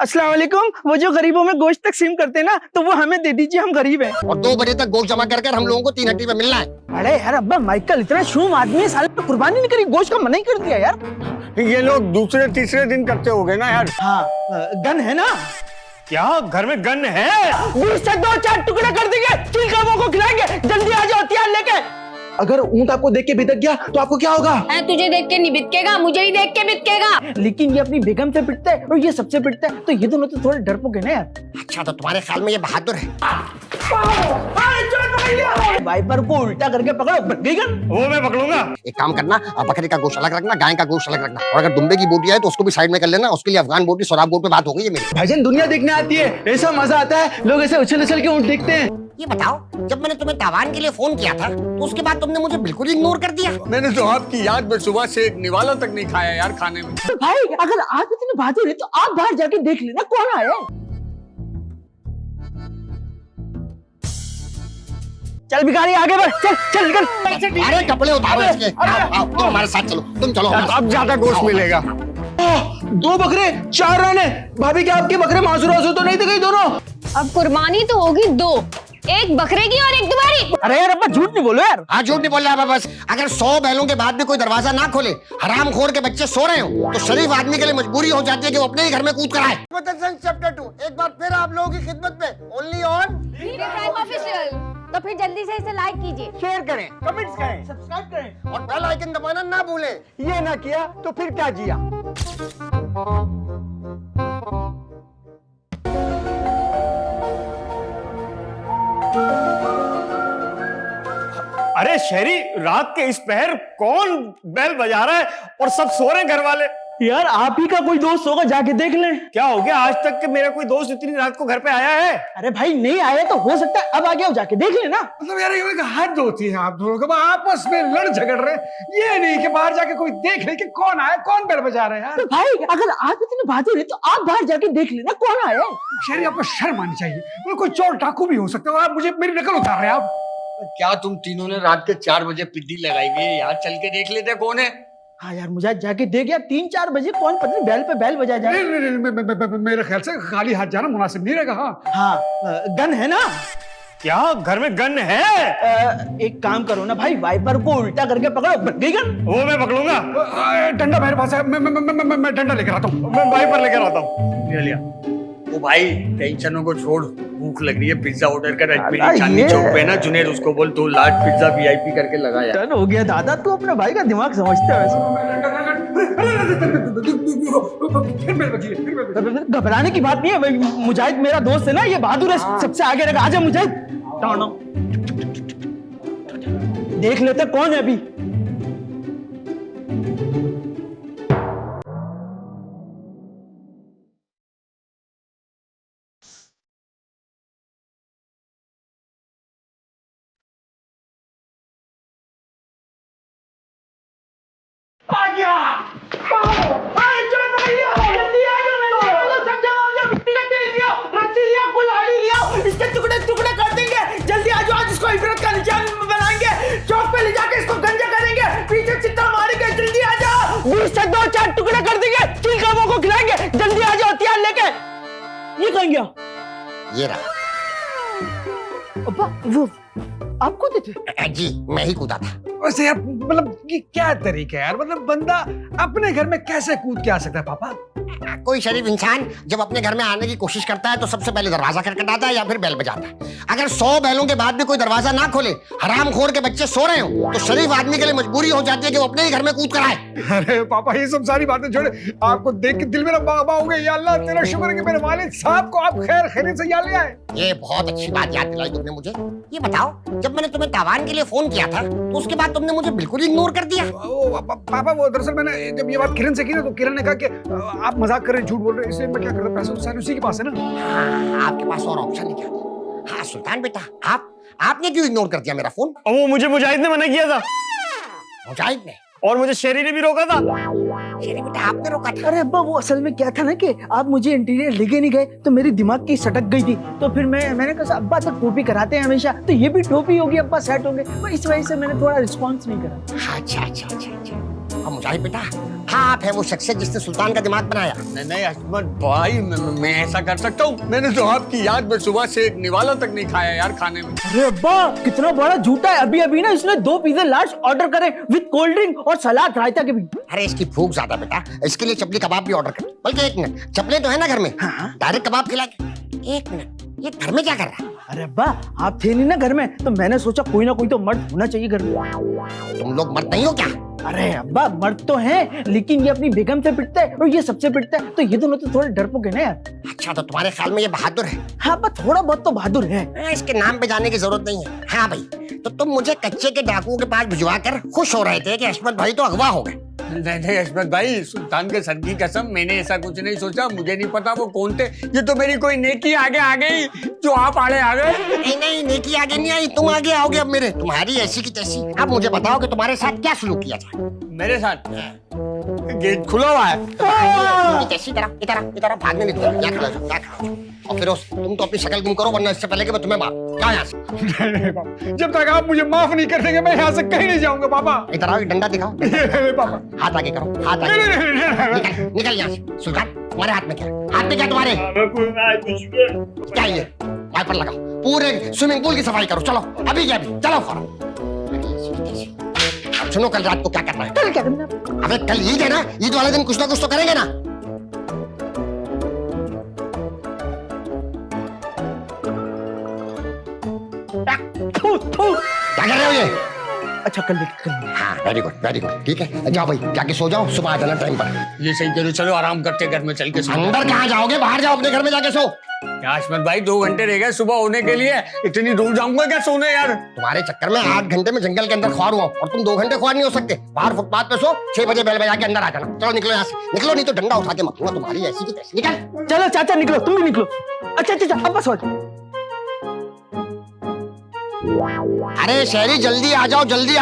अस्सलाम वालेकुम। वो जो गरीबों में गोश्त तकसीम करते हैं ना, तो वो हमें दे दीजिए, हम गरीब हैं। और 2 बजे तक गोश्त जमा कर हम लोगों को 3 हट्टी पे मिलना है। अरे यार अब्बा, माइकल इतना शूम आदमी है, साले पे कुर्बानी नहीं करी, गोश्त का मना ही कर दिया यार। ये लोग दूसरे तीसरे दिन करते होंगे ना यार। हाँ, गन है ना? क्या घर में गन है? गोश्त से 2-4 टुकड़े कर देंगे, चिलकामों को खिलाएंगे। जल्दी आ जाओ, हथियार लेके। अगर ऊंट आपको देख के बिदक गया तो आपको क्या होगा? तुझे देख के नहीं बितकेगा, मुझे ही देख के बितकेगा। लेकिन ये अपनी बेगम से पिटता है और ये सबसे पिटता है, तो ये दोनों तो थोड़े डरपोक है ना यार। अच्छा, तो तुम्हारे ख्याल में ये बहादुर है? वाइपर को उल्टा करके पकड़ो, बन गई गन। वो मैं पकड़ूंगा। एक काम करना, बकरे का गोश्त अलग रखना, गाय का गोश्त अलग रखना, और अगर दुम्बे की बोटी है तो उसको भी साइड में कर लेना। उसके लिए अफगान बोटी, सोराब बोट पे बात हो गई है मेरी। भाईजान दुनिया देखने आती है, ऐसा मजा आता है, लोग ऐसे उछल उछल के ऊंट देखते हैं। ये बताओ, जब मैंने तुम्हें तावान के लिए फोन किया था तो उसके बाद तुमने मुझे बिल्कुल ही इग्नोर कर दिया। मैंने तो आपकी याद में सुबह से एक निवाला तक नहीं खाया यार खाने में। तो भाई अगर आप इतने बहादुर है तो आप बाहर जाके देख लेना कौन आया है। चल भिखारी आगे बढ़, चल चल निकल। अरे कपड़े उतारो इसके। आओ, तुम हमारे साथ चलो, तुम चलो हमारे साथ। अब ज्यादा गोश्त मिलेगा। 2 बकरे 4 राने। भाभी क्या आपके बकरे मासूर तो नहीं थे कहीं दोनों? अब कुर्बानी तो होगी 2, एक बकरे की और एक तुम्हारी। अरे यार अब्बा झूठ नहीं बोलो यार। हाँ, झूठ नहीं बोल रहा है बस। अगर 100 बैलों के बाद भी कोई दरवाजा ना खोले, हरामखोर के बच्चे सो रहे हो, तो शरीफ आदमी के लिए मजबूरी हो जाती है कि वो अपने ही घर में कूद कर आए। चैप्टर 2 एक बार फिर आप लोगों की खिदमत में, ओनली ऑन प्राइम ऑफिशियल। तो फिर जल्दी से इसे लाइक कीजिए, शेयर करें, कमेंट्स करें, सब्सक्राइब करें और बेल आइकन दबाना ना भूलें। ये ना किया तो फिर क्या जिया। अरे शहरी, रात के इस पहर कौन बेल बजा रहा है और सब सो रहे हैं घर वाले? यार आप ही का कोई दोस्त होगा, जाके देख लें। क्या हो गया? आज तक के मेरा कोई दोस्त इतनी रात को घर पे आया है? अरे भाई नहीं आया तो हो सकता है अब आ गया हो, जाके देख लेना। मतलब यार ये एक हद होती है आप दोनों का, आपस में लड़ झगड़ रहे। ये नहीं कि बाहर जाके कोई देख ले कि कौन आया, कौन बेल बजा रहे हैं यार। तो भाई अगर आप इतने बहादुर है तो आप बाहर जाके देख लेना कौन आया है। शहरी आपको शर्म आनी चाहिए। मतलब कोई चोर डाकू भी हो सकता है और आप मुझे मेरी नकल उतार रहे हैं आप। क्या तुम तीनों ने रात के 4 बजे पिड्डी लगाई हुई है यार? चल के देख लेते कौन है। हाँ यार मुझे जाके देख यार, 3-4 बजे कौन पता नहीं बैल पे बैल बजा जाए। नहीं, मेरे ख्याल से खाली हाथ जाना मुनासिब नहीं रहेगा। हाँ, गन है ना? क्या घर में गन है? एक काम करो ना भाई, वाइपर को उल्टा करके पकड़ो, बन गई गन। वो मैं पकड़ूंगा। डंडा मेरे पास है, मैं डंडा लेकर आता हूँ। मैं वाइपर लेकर आता हूँ। ले लिया। ओ भाई, टेंशनों को छोड़, भूख लग रही है, पिज्जा ऑर्डर कर। अजमेरी चांदनी चौक पे ना जुनेद, उसको बोल 2 लार्ज पिज्जा VIP करके लगा यार। डन हो गया दादा, तू अपने भाई का दिमाग समझता है वैसे। घबराने की बात नहीं है भाई, मुजाहिद मेरा दोस्त है ना, ये बहादुर है, सबसे आगे रखा। आजा मुजाहिद, देख लेते कौन है अभी। इसके टुकड़े टुकड़े कर देंगे। जल्दी आ जाओ, आज इसको इबरत का निशान बनाएंगे, चौक पे ले जाके इसको गंजा करेंगे, पीछे चित्ता मारेंगे। जल्दी आ जाओ, 20 से 2-4 टुकड़े कर देंगे, चिलकामों को खिलाएंगे। जल्दी आ जाओ, हथियार लेके। ये कहाँ गया? ये रहा। अब्बा वो आपको देते? जी, मैं ही कूदा था। वैसे यार मतलब ये क्या तरीका है यार? मतलब बंदा अपने घर में कैसे कूद के आ सकता है पापा? कोई शरीफ इंसान जब अपने घर में आने की कोशिश करता है तो सबसे पहले दरवाजा खटखटाता है या फिर बेल बजाता है। अगर 100 बैलों के बाद भी कोई दरवाजा ना खोले, हरामखोर के बच्चे सो रहे हो, तो शरीफ आदमी के लिए मजबूरी हो जाती है कि वो अपने ही घर में कूद कर आए। अरे पापा ये सब सारी बातें छोड़े, आपको देख के दिल मेरा बाबा हो गया। या अल्लाह तेरा शुक्र है कि मेरे वालिद साहब को आप खैर खैरियत से यहाँ ले आए। ये बहुत अच्छी बात याद दिलाई तुमने मुझे। ये बताओ, जब मैंने तुम्हें तावान के लिए फोन किया था तो उसके बाद तुमने मुझे बिल्कुल ही इग्नोर कर दिया। पापा वो दरअसल मैंने जब ये बात किरण से की ना, तो किरण ने कहा कि आप मजाक कर रहे हैं, झूठ बोल रहे हैं, इसलिए मैं क्या करता, पैसे तो सारे उसी के पास है ना। हाँ, आपके पास और ऑप्शन नहीं क्या? हाँ सुल्तान बेटा, आपने क्यों इग्नोर कर दिया मेरा फोन? वो मुझे मुजाहिद ने मना किया था। मुजाहिद ने? और मुझे शेरी ने भी रोका था। शेरी बेटा आपने रोका था? अरे अब्बा वो असल में क्या था ना कि आप मुझे इंटीरियर लेके नहीं गए, तो मेरी दिमाग की सटक गई थी। तो फिर मैंने कहा अब्बा तो टोपी कराते हैं हमेशा, तो ये भी टोपी होगी, अब्बा सेट होंगे, तो इस वजह से मैंने थोड़ा रिस्पॉन्स नहीं करा। अच्छा। अब मुजाहिद बेटा, आप है वो शख्सियत जिसने सुल्तान का दिमाग बनाया। नहीं नहीं अहमद भाई, मैं ऐसा कर सकता हूँ? मैंने तो आपकी याद में सुबह से एक निवाला तक नहीं खाया यार खाने में। अरे अब्बा कितना बड़ा झूठा है। अभी अभी ना इसने 2 पिज्जा लार्ज ऑर्डर करे विद कोल्ड ड्रिंक और सलाद रायता के भी। अरे इसकी भूख ज्यादा बेटा, इसके लिए चपली कबाब भी ऑर्डर कर। बल्कि 1 मिनट, चपले तो है ना घर में, डायरेक्ट कबाब खिला के। 1 मिनट, ये घर में क्या कर रहा है? अरे अब्बा आप थे नहीं ना घर में, तो मैंने सोचा कोई ना कोई तो मर्द होना चाहिए घर में। तुम लोग मर्द नहीं हो क्या? अरे अब्बा मर्द तो हैं, लेकिन ये अपनी बेगम से पिटता है और ये सबसे पिटता है, तो ये दोनों तो थोड़े डरपोक है ना यार। अच्छा, तो तुम्हारे ख्याल में ये बहादुर है? हाँ अब्बा थोड़ा बहुत तो बहादुर है। इसके नाम पे जाने की जरूरत नहीं है। हाँ भाई, तो तुम मुझे कच्चे के डाकुओं के पास भिजवा कर खुश हो रहे थे कि अहमद भाई तो अगवा हो गए। नहीं नहीं अहमद भाई, सुल्तान के सर की कसम, मैंने ऐसा कुछ नहीं सोचा। मुझे नहीं पता वो कौन थे। ये तो मेरी कोई नेकी आगे आ गई जो आप आड़े आ गए। नहीं नहीं, नेकी आगे नहीं आई, तुम आगे आओगे अब मेरे। तुम्हारी ऐसी की तैसी। अब मुझे बताओ कि तुम्हारे साथ क्या सलूक किया जाए। मेरे साथ गेट खुला हुआ है। तैसी तरह इधर भागने नहीं दूंगा। क्या खड़ा हो, क्या खड़ा हो। और फिर तुम तो अपनी शक्ल गुम करो, वरना इससे पहले कि मैं तुम्हें मार क्या यहाँ से। नहीं पापा, जब तक आप मुझे माफ नहीं कर देंगे मैं यहाँ से कहीं नहीं जाऊंगा पापा। इधर आओ, डंडा दिखाओ। पापा हाथ आगे करो, हाथ आगे। निकल यहाँ से। सुल्तान तुम्हारे हाथ में क्या है? हाथ में क्या तुम्हारे? क्या ये? वाइपर लगाओ, पूरे स्विमिंग पूल की सफाई करो। चलो अभी क्या, अभी चलो फौरन। अब सुनो, कल रात को क्या करना है? कल क्या करना? अबे कल ईद है ना, ईद वाले दिन कुछ ना कुछ तो करेंगे ना। क्या कर रहे हो ये? अच्छा कल लेके हाँ वेरी गुड, ठीक है। जाओ भाई, जाके सो जाओ, सुबह आ जाना टाइम पर। ये सही करो, चलो आराम करते घर में चल के। अंदर कहाँ जाओगे? बाहर जाओ, अपने घर में जाके सो। क्या अहमद भाई, 2 घंटे रह गए सुबह होने के लिए, इतनी दूर जाऊंगा क्या सोने यार? तुम्हारे चक्कर में 8 घंटे में जंगल के अंदर ख्वार हुआ और तुम 2 घंटे ख्वार नहीं हो सकते। बाहर फुटपाथ पे सो, 6 बजे बेल बजा के अंदर आ जाना। चलो निकलो यहाँ से, निकलो, नहीं तो डंडा उठा के मारूंगा। तुम्हारी ऐसी की तैसी। निकल। चलो चाचा निकलो, तुम भी निकलो। अच्छा अब बस हो जाओ। अरे शहरी जल्दी आ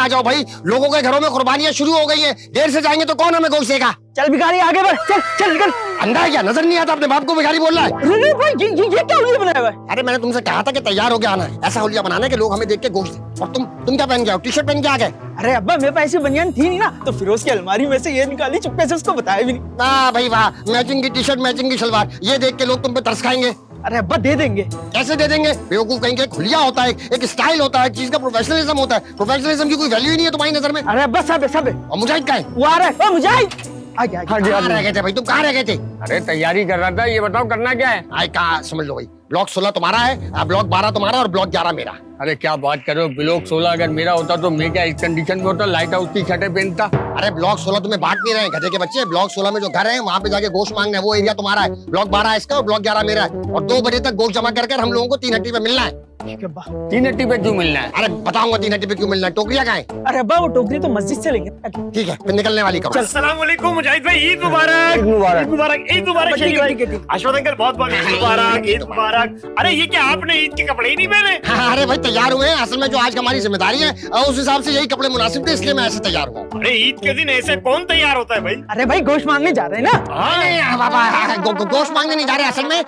जाओ भाई, लोगों के घरों में कुर्बानियां शुरू हो गई हैं। देर से जाएंगे तो कौन हमें गोश्त देगा? चल भिखारी आगे बढ़, चल निकल। अंधा है क्या? नजर नहीं आता अपने बाप को भिखारी बोल रहा है? अरे भाई ये क्या हुलिया बनाया हुआ है? अरे मैंने तुमसे कहा था कि तैयार होके आना है, ऐसा हुलिया बनाना है कि लोग हमें देख के गोश्त दें। और तुम क्या पहन के आओ? टी-शर्ट पहन के आ गए? अरे अब्बा मेरे पास ऐसी बनियान थी नहीं ना, तो फिरोज की अलमारी में से ये निकाली, चुपके से उसको बताया भी नहीं। वाह भाई वाह, मैचिंग की टी-शर्ट, मैचिंग की सलवार, ये देख के लोग तुम पे तरस खाएंगे। अरे अब्बा दे देंगे। कैसे दे देंगे? बेवकूफ कहेंगे। खुलिया होता है, एक स्टाइल होता है, चीज का प्रोफेशनलिज्म होता है। प्रोफेशनलिज्म की कोई वैल्यू ही नहीं है तुम्हारी नजर में। अरे अब्बा सब है। और मुजाहिद का है? वो आ रहा है। ओ मुजाहिद आ गया। कहाँ रह गए थे भाई? तुम कहाँ रह गए थे? अरे तैयारी कर रहा था, ये बताओ करना क्या है? आए कहाँ, समझ लो भाई, ब्लॉक 16 तुम्हारा है, ब्लॉक 12 तुम्हारा और ब्लॉक 11 मेरा। अरे क्या बात कर रहे हो? ब्लॉक 16 अगर मेरा होता तो मैं क्या इस कंडीशन में होता? लाइट हाउस की छठे पहनता। अरे ब्लॉक 16 तुम्हें बांट नहीं रहे गधे के बच्चे। ब्लॉक 16 में जो घर है वहाँ पे जाके गोश्त मांगना है, वो एरिया तुम्हारा है। ब्लॉक 12 इसका और ब्लॉक 11 मेरा है। और 2 बजे तक गोश्त जमा कर हम लोगों को 3 हट्टी पे मिलना है। 3 हट्टी पे क्यों मिलना है? अरे बताऊंगा 3 हट्टी पे क्यों मिलना है। टोकरिया कहाँ है? अरे अब्बा वो टोकरी तो मस्जिद से लेंगे। ठीक है, फिर निकलने वाली करो। अस्सलाम वालेकुम मुजाहिद भाई, ईद मुबारक। ईद मुबारक शरीफ भाई। अशफाक अंकल बहुत बहुत ईद मुबारक, ईद मुबारक। अरे ये क्या आपने ईद के कपड़े ही नहीं पहने? हाँ, अरे भाई तैयार हुए हैं। असल में जो आज हमारी जिम्मेदारी है उस हिसाब से यही कपड़े मुनासिब थे, इसलिए मैं ऐसे तैयार हुआ। अरे ईद के दिन ऐसे कौन तैयार होता है भाई? अरे भाई गोश्त मांगने जा रहे हैं ना। नहीं बाबा, गोश्त मांगने नहीं जा रहे। असल में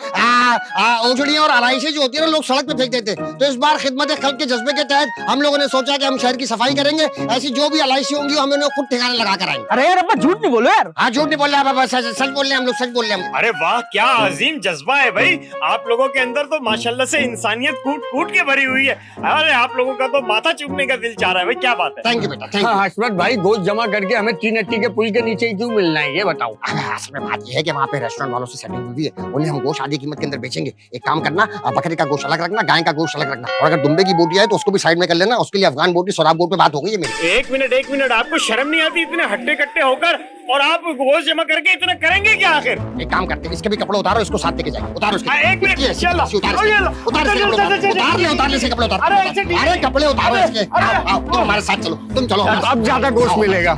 ओझड़ियाँ और आलाइशें जो होती है ना, लोग सड़क पे फेंक देते। तो इस बार खिदमत खल्क के जज्बे के तहत हम लोगों ने सोचा कि हम शहर की सफाई करेंगे। ऐसी जो भी आलाइशें होंगी हम उन्हें खुद ठिकाने लगा कर आएंगे। अरे यार अब्बा झूठ नहीं बोलो यार। हाँ झूठ नहीं बोल रहे बाबा, सच बोल रहे हैं हम लोग, सच बोल रहे हैं। अरे वाह क्या अजीम जज्बा है भाई, आप लोगों के अंदर तो माशाल्लाह से इंसानियत कूट कूट के भरी हुई है। अरे आप लोगों का तो माथा चूमने का दिल चाह रहा है भाई, क्या बात है। थैंक यू बेटा, थैंक यू। हाँ हशमत भाई, गोश्त जमा करके हमें 3 हट्टी के पुल के नीचे ही क्यों मिलना है ये बताओ? असल में बात यह है कि वहाँ पे रेस्टोरेंट वालों से सेटिंग हुई है, उन्हें हम गोश्त आधी कीमत के अंदर बेचेंगे। एक काम करना, बकरे का गोश्त अलग रखना, गाय का गोश्त अलग रखना, और अगर दुम्बे की बोटी है तो उसको भी साइड में कर लेना। उसके लिए अफगान बोटी, सोराब बोट पे बात हो गई है मेरी। एक मिनट, आपको शर्म नहीं आती इतने हट्टे कट्टे होकर? और आप गोश्त जमा करके इतना करेंगे क्या आखिर? एक काम करते हैं, इसके भी कपड़े उतारो, इसको साथ लेके जाए। उतारो इसके। एक मिनट, चलो उतार से कपड़े उतारो। अरे कपड़े उतारो इसके। आओ तुम हमारे साथ चलो, तुम चलो। अब ज्यादा गोश्त मिलेगा।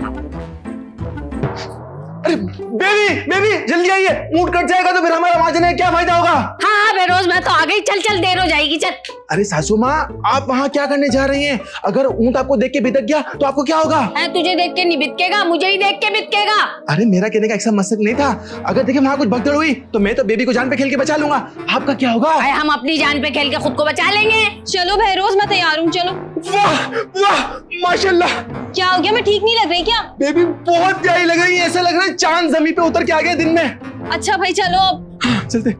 अरे बेबी जल्दी आइए, ऊँट कट जाएगा तो फिर हमारा माजने क्या फायदा होगा? हाँ बेरोज, मैं तो आ गई। चल चल, देर हो जाएगी, चल। अरे सासू माँ, आप वहाँ क्या करने जा रही हैं? अगर ऊंट आपको देख के बिदक गया तो आपको क्या होगा? तुझे देख के नहीं बिदकेगा, मुझे ही देख के बिदकेगा। अरे मेरा कहने का ऐसा मकसद नहीं था। अगर देखिए वहाँ कुछ भगदड़ हुई तो मैं तो बेबी को जान पे खेल के बचा लूंगा। आपका क्या होगा? हम अपनी जान पे खेल के खुद को बचा लेंगे। चलो बहरोज, मैं तैयार हूँ, चलो। वाह वाह, माशाल्लाह। क्या हो गया, मैं ठीक नहीं लग रही क्या? बेबी बहुत प्यारी लग रही है, ऐसा लग रहा है चांद जमीन पे उतर के आ गया दिन में। अच्छा भाई चलो अब। चलते।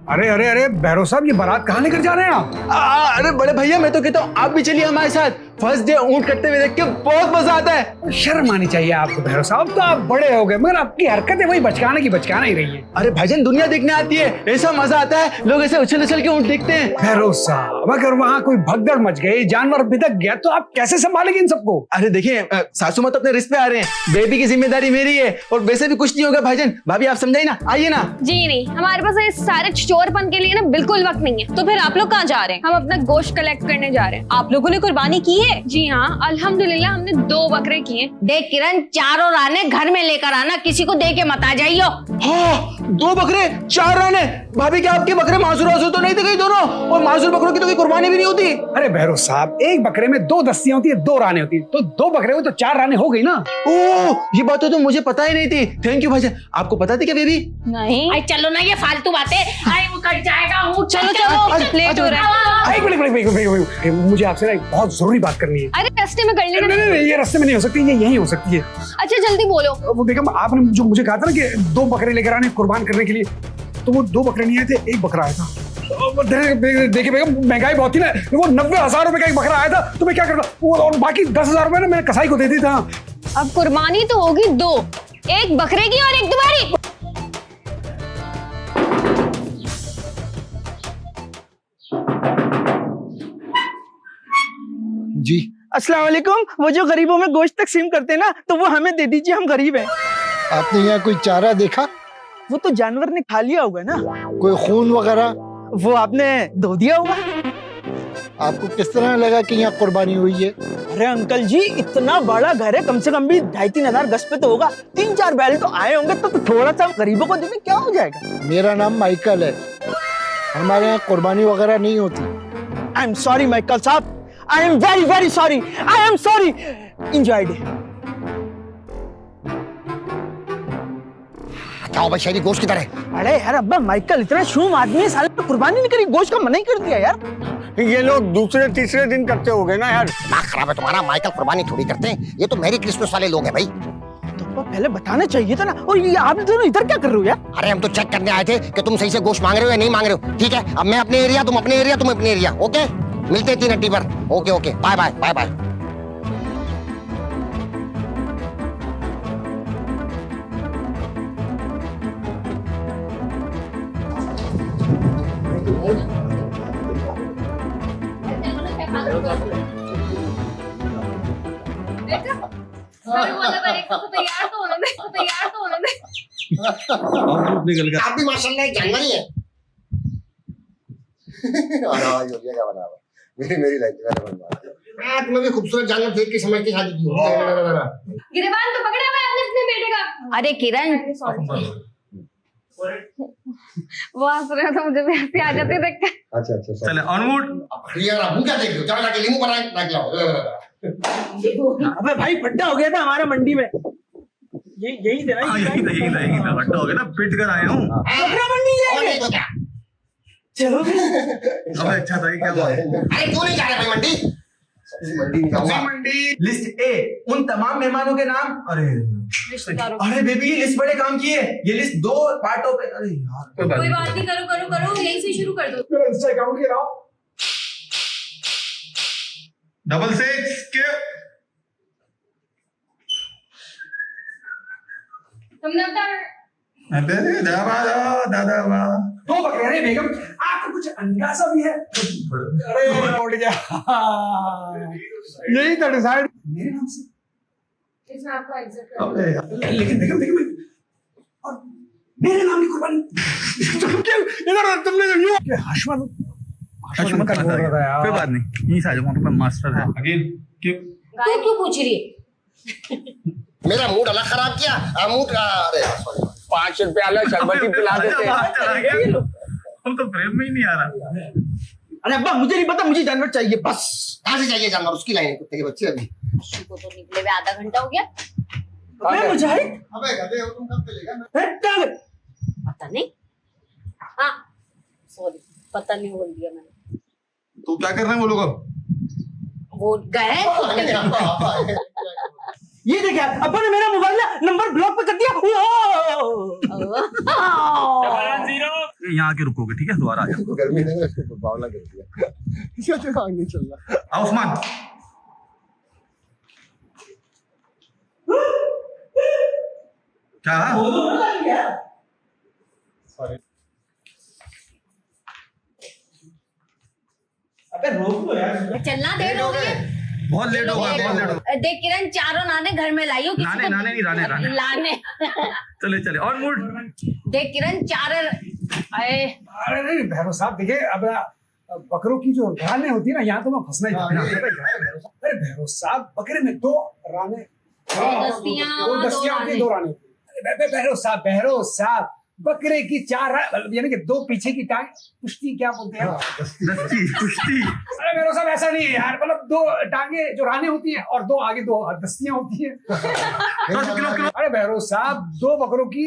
अरे अरे अरे बहरो साहब, ये बारात कहाँ लेकर जा रहे हैं आप? अरे बड़े भैया, मैं तो कहता हूँ आप भी चलिए हमारे साथ। फर्स्ट डे ऊंट कटते हुए देख के बहुत मजा आता है। शर्म आनी चाहिए आपको बहरो साहब, तो आप बड़े हो गए मगर आपकी हरकतें वही बचकाने की बचकाना ही रही है। अरे भाईजान, दुनिया देखने आती है, ऐसा मजा आता है। लोग ऐसे उछल उछल के ऊंट देखते हैं। बहरो साहब, अगर वहाँ कोई भगदड़ मच गई, जानवर बिदक गया, तो आप कैसे संभालेंगे इन सबको? अरे देखिए, सासू माँ तो अपने रिस्क पे आ रहे हैं। बेबी की जिम्मेदारी मेरी है और वैसे भी कुछ नहीं होगा भाईजान। भाभी आप समझाइए ना, आइए ना। जी नहीं, हमारे पास इस सारे चोरपन के लिए ना बिल्कुल वक्त नहीं है। तो फिर आप लोग कहाँ जा रहे हैं? हम अपना गोश्त कलेक्ट करने जा रहे हैं। आप लोगों ने कुर्बानी की है? जी हाँ, अल्हम्दुलिल्लाह हमने 2 बकरे किए। देख किरण, चारों राने घर में लेकर आना, किसी को दे के मत आ जाइयो। हाँ, 2 बकरे 4 राने। भाभी क्या आपके बकरे मासूर वासूर तो नहीं थे कहीं दोनों? और मासूर बकरों की तो कोई कुर्बानी भी नहीं होती। अरे बहरो साहब, एक बकरे में 2 दस्तियां होती है, 2 राने होती है, तो 2 बकरे हुए तो 4 राने हो गई ना। ओह, ये बात तो मुझे पता ही नहीं थी। थैंक यू भाईजान। आपको पता थी क्या बेबी? नहीं। आई चलो ना, ये फालतू बातें। आई वो कट जाएगा ऊँट। चलो चलो, लेट हो रहा है। एक मिनट, मुझे आपसे ना एक बहुत जरूरी बात करनी है। अरे रास्ते में कर लेना। नहीं, ये रास्ते में नहीं हो सकती, ये यहीं हो सकती है। अच्छा जल्दी बोलो। वो बेगम, आपने जो मुझे कहा था ना कि 2 बकरे लेकर आने कुर्बान करने के लिए, तो वो 2 बकरे नहीं आए थे, 1 बकरा आया था। देखिए बेगम, महंगाई बहुत थी ना, वो 90,000 रुपए का 1 बकरा आया था, तो मैं क्या करता वो, और बाकी 10,000 रुपए ना मैंने कसाई को दे दी था। अब कुर्बानी तो होगी 2, 1 बकरे की और 1 तुम्हारी। जी अस्सलाम वालेकुम। वो जो गरीबों में गोश्त तकसीम करते हैं ना, तो वो हमें दे दीजिए, हम गरीब हैं। आपने यहाँ कोई चारा देखा? वो तो जानवर ने खा लिया होगा ना। कोई खून वगैरह? वो आपने धो दिया होगा। आपको किस तरह लगा कि यहाँ कुर्बानी हुई है? अरे अंकल जी, इतना बड़ा घर है, कम से कम भी 2,500-3 हजार गज पे तो होगा। 3-4 बैल तो आए होंगे, तो थोड़ा सा गरीबों को देने क्या हो जाएगा? मेरा नाम माइकल है, हमारे यहाँ कुर्बानी वगैरह नहीं होती। आई एम सॉरी माइकल साहब, I am very very sorry, I am sorry. Enjoy day. क्या हो भाई, शहरी गोश्त की तरह? अरे यार अब्बा, माइकल इतना शूम आदमी है, साले पे कुर्बानी नहीं करी, गोश्त का मना ही कर दिया यार। ये लोग दूसरे तीसरे दिन करते हो गए ना यार। दिमाग खराब है तुम्हारा। माइकल कुर्बानी थोड़ी करते हैं, ये तो मेरी क्रिसमस वाले लोग हैं भाई। तो पहले बताना चाहिए था ना। और ये आप दोनों इधर क्या कर रहे हो यार? अरे हम तो चेक करने आए थे कि तुम सही से गोश्त मांग रहे हो या नहीं मांग रहे हो। ठीक है, अब मैं अपने एरिया, तुम अपने एरिया, तुम अपने एरिया। ओके, मिलते हैं 3 हड्डी पर। Okay okay, bye bye bye bye. आप भी माशाल्लाह एक जानवर ही है। मेरी लाइफ तुम्हें भी खूबसूरत जानवर देख के समझ के शादी की। गिरबान तो पकड़ा हुआ है आपने अपने बेटे का। अरे किरण, वो हंस रहे हो तो मुझे भी हंसी आ जाती है देख के। अच्छा चले ऑनवुड। यार आप क्या देख रहे हो? चलो जाके लीमू बनाए, ना खिलाओ। अबे भाई, फट्टा हो गया था हमारा मंडी में। यही था ना, यही था फट्टा हो गया ना, पिट कर आया हूँ। और नहीं तो क्या? चलो। अबे अच्छा था, ये क्या हुआ? अरे क्यों नहीं जा रहे भाई मंडी? मंडी नहीं जाऊंगा। लिस्ट ए, उन तमाम मेहमानों के नाम। अरे बेबी, ये लिस्ट बड़े काम की है। ये लिस्ट 2 पार्टों पे। अरे यार कोई बात नहीं, करो करो करो, यहीं से शुरू कर दो। मेरा इंस्टा अकाउंट गिराओ। 66 के तुमने दादा 2 बकरे। अरे बेगम, आपको कुछ अंदाजा भी है? अरे उठ गया। यही था डिसाइड मेरे नाम से। इसमें आपको एग्जिट लेकिन बेगम, और मेरे नाम की कुर्बानी। इधर तुमने जो हशमत का बोल रहा था यार। कोई बात नहीं, यही साझा पे मास्टर है। अगेन तू क्यों पूछ रही है? मेरा मूड अलग खराब किया। मूड, अरे 5 रुपए वाला शरबती पिला देते हैं। हम तो फ्रेम में ही नहीं आ रहा। अरे अब्बा मुझे नहीं पता, मुझे जानवर चाहिए बस। कहाँ से चाहिए जानवर? उसकी लाइन है कुत्ते के बच्चे अभी। को तो निकले हुए आधा घंटा हो गया। अबे मुजाहिद, अबे गधे हो तुम, कब चलेगा? पता नहीं। हाँ सॉरी, पता नहीं बोल दिया मैंने। तो क्या कर रहे हैं वो लोग अब? वो गए ये देखिए अब्बा ने मेरा मोबाइल नंबर ब्लॉक पे कर दिया। यहाँ आके रुकोगे, ठीक है? दोबारा आ जाओ। गर्मी ने इसको बावला कर दिया। इसका आगे नहीं चल रहा। आओ उस्मान। क्या? अबे रोक लो यार। चलना देर हो गई है। बहुत लेट हो गया, बहुत लेट हो गया। देख किरण, चारों नाने घर में लाई हो। किसी नाने को- नाने नहीं, राने राने। लाने। चले चले और मूड। देख किरण, चार आए। अरे नहीं भैरव साहब, देखिए अब बकरों की जो राने होती है ना, यहाँ तो मैं फंसना ही था। अरे भैरव साहब, बकरे में 2 राने, दस्तियां, 2 दस्तियां होती है, 2 राने होती है। भैरव साहब बकरे की 4 यानी कि 2 पीछे की टांग, पुश्ती क्या बोलते हैं? दस्ती कुश्ती। अरे भैरव साहब ऐसा नहीं है यार, मतलब 2 टांगे जो राने होती हैं और 2 आगे 2 दस्तियां होती हैं। अरे भैरव साहब 2 बकरों की,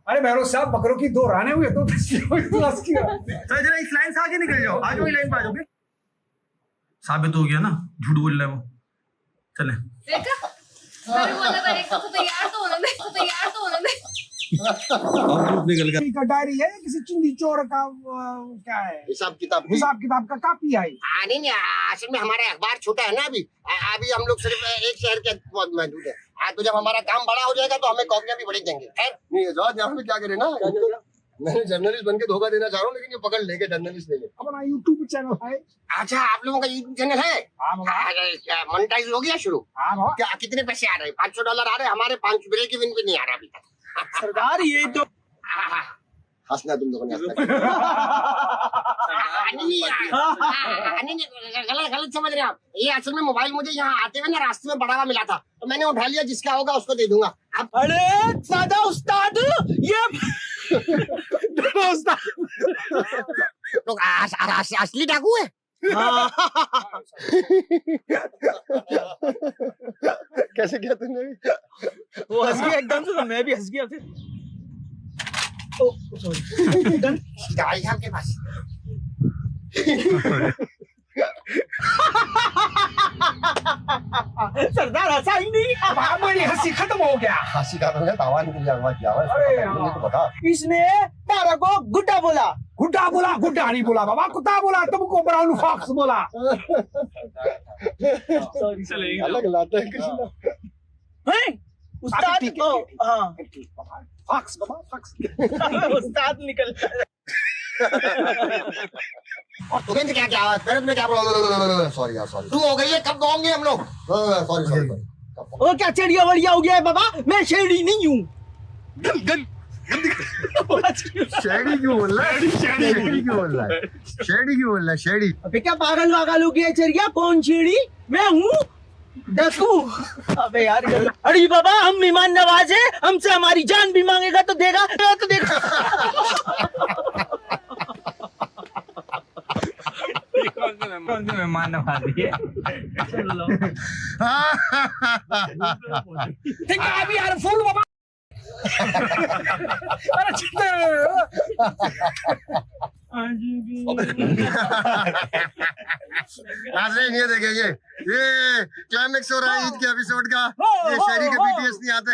अरे भैरव साहब बकरों की 2 राने हुए, 2 दस्तियां हुई, तो उसकी चलो जरा इस लाइन से आगे निकल जाओ, आ जाओ, लाइन पे आ जाओगे। साबित हो गया ना, झूठ बोल रहे हैं वो। चले। देखा, मैंने बोला था एक तो तैयार तो होने दे, तैयार तो होने दे। निकल गया। का डायरी है, किसी चिंदी चोर का क्या है, हिसाब किताब हिसाब किताब का कापी है। नहीं नहीं, असल में हमारा अखबार छोटा है ना अभी। अभी हम लोग सिर्फ एक शहर के मौजूद है। तो जब हमारा काम बड़ा हो जाएगा तो हमें कॉपियां भी बड़ी देंगे। खैर नहीं, यहाँ पे क्या करें ना, मैं जर्नलिस्ट बन के धोखा देना चाह रहा हूँ, लेकिन ये पकड़ लेके जर्नलिस्ट लेके। अपना यूट्यूब चैनल है। अच्छा, आप लोगों का यूट्यूब चैनल है? मोनेटाइज हो गया शुरू? क्या कितने पैसे आ रहे हैं? $500 आ रहे हैं हमारे। 5 ब्रेक इवन भी नहीं आ रहा अभी तक। सरदार ये तो हंसना तुम लोगों ने नहीं, गलत समझ रहे हैं आप। ये असल में मोबाइल मुझे यहाँ आते हुए ना रास्ते में बड़ा हुआ मिला था, तो मैंने उठा लिया। जिसका होगा उसको दे दूंगा। अब अरे सादा उस्ताद, ये उस्ताद लोग असली डाकू है। कैसे किया तुमने? वो हंस गया एकदम से, तो मैं भी हंस गया फिर। ओ सॉरी। दवाई है आपके पास? सरदार हंसा ही नहीं। अब हमारी हंसी खत्म हो गया। हंसी का तो तावान के लिए अगवा किया हुआ है। अरे तो बता। इसने तारा को गुड्डा बोला। गुड्डा बोला? गुड्डा नहीं बोला बाबा, कुत्ता बोला। तुमको ब्राउन फॉक्स बोला। अलग लाता है किसी ना। हैं? उस्ताद को हाँ फॉक्स बाबा, फॉक्स। उस्ताद निकल। और तुम्हें क्या क्या दर्द में क्या प्रॉब्लम? सॉरी यार, सॉरी। तू हो गई है, कब गाओगे हम लोग? Sorry sorry. वो क्या चिड़िया वड़िया हो गया है बाबा, मैं शेरनी नहीं हूँ। शेडी क्यों बोल रहा है? शेडी क्यों बोल रहा है? शेडी क्यों बोल रहा है? शेडी। अबे क्या पागल वागल हो गया चिड़िया? कौन शेरनी? मैं हूँ डकू। अबे यार, अरे बाबा हम मेहमान नवाज है, हमसे हमारी जान भी मांगेगा तो देगा, तो देगा। कौन से मेहमान नवाजी है? Think I be a fool बाबा। अरे नाज़रीन ये देखें, ये क्लाइमेक्स हो रहा है ईद के एपिसोड का। ये शहरी के BTS नहीं आते।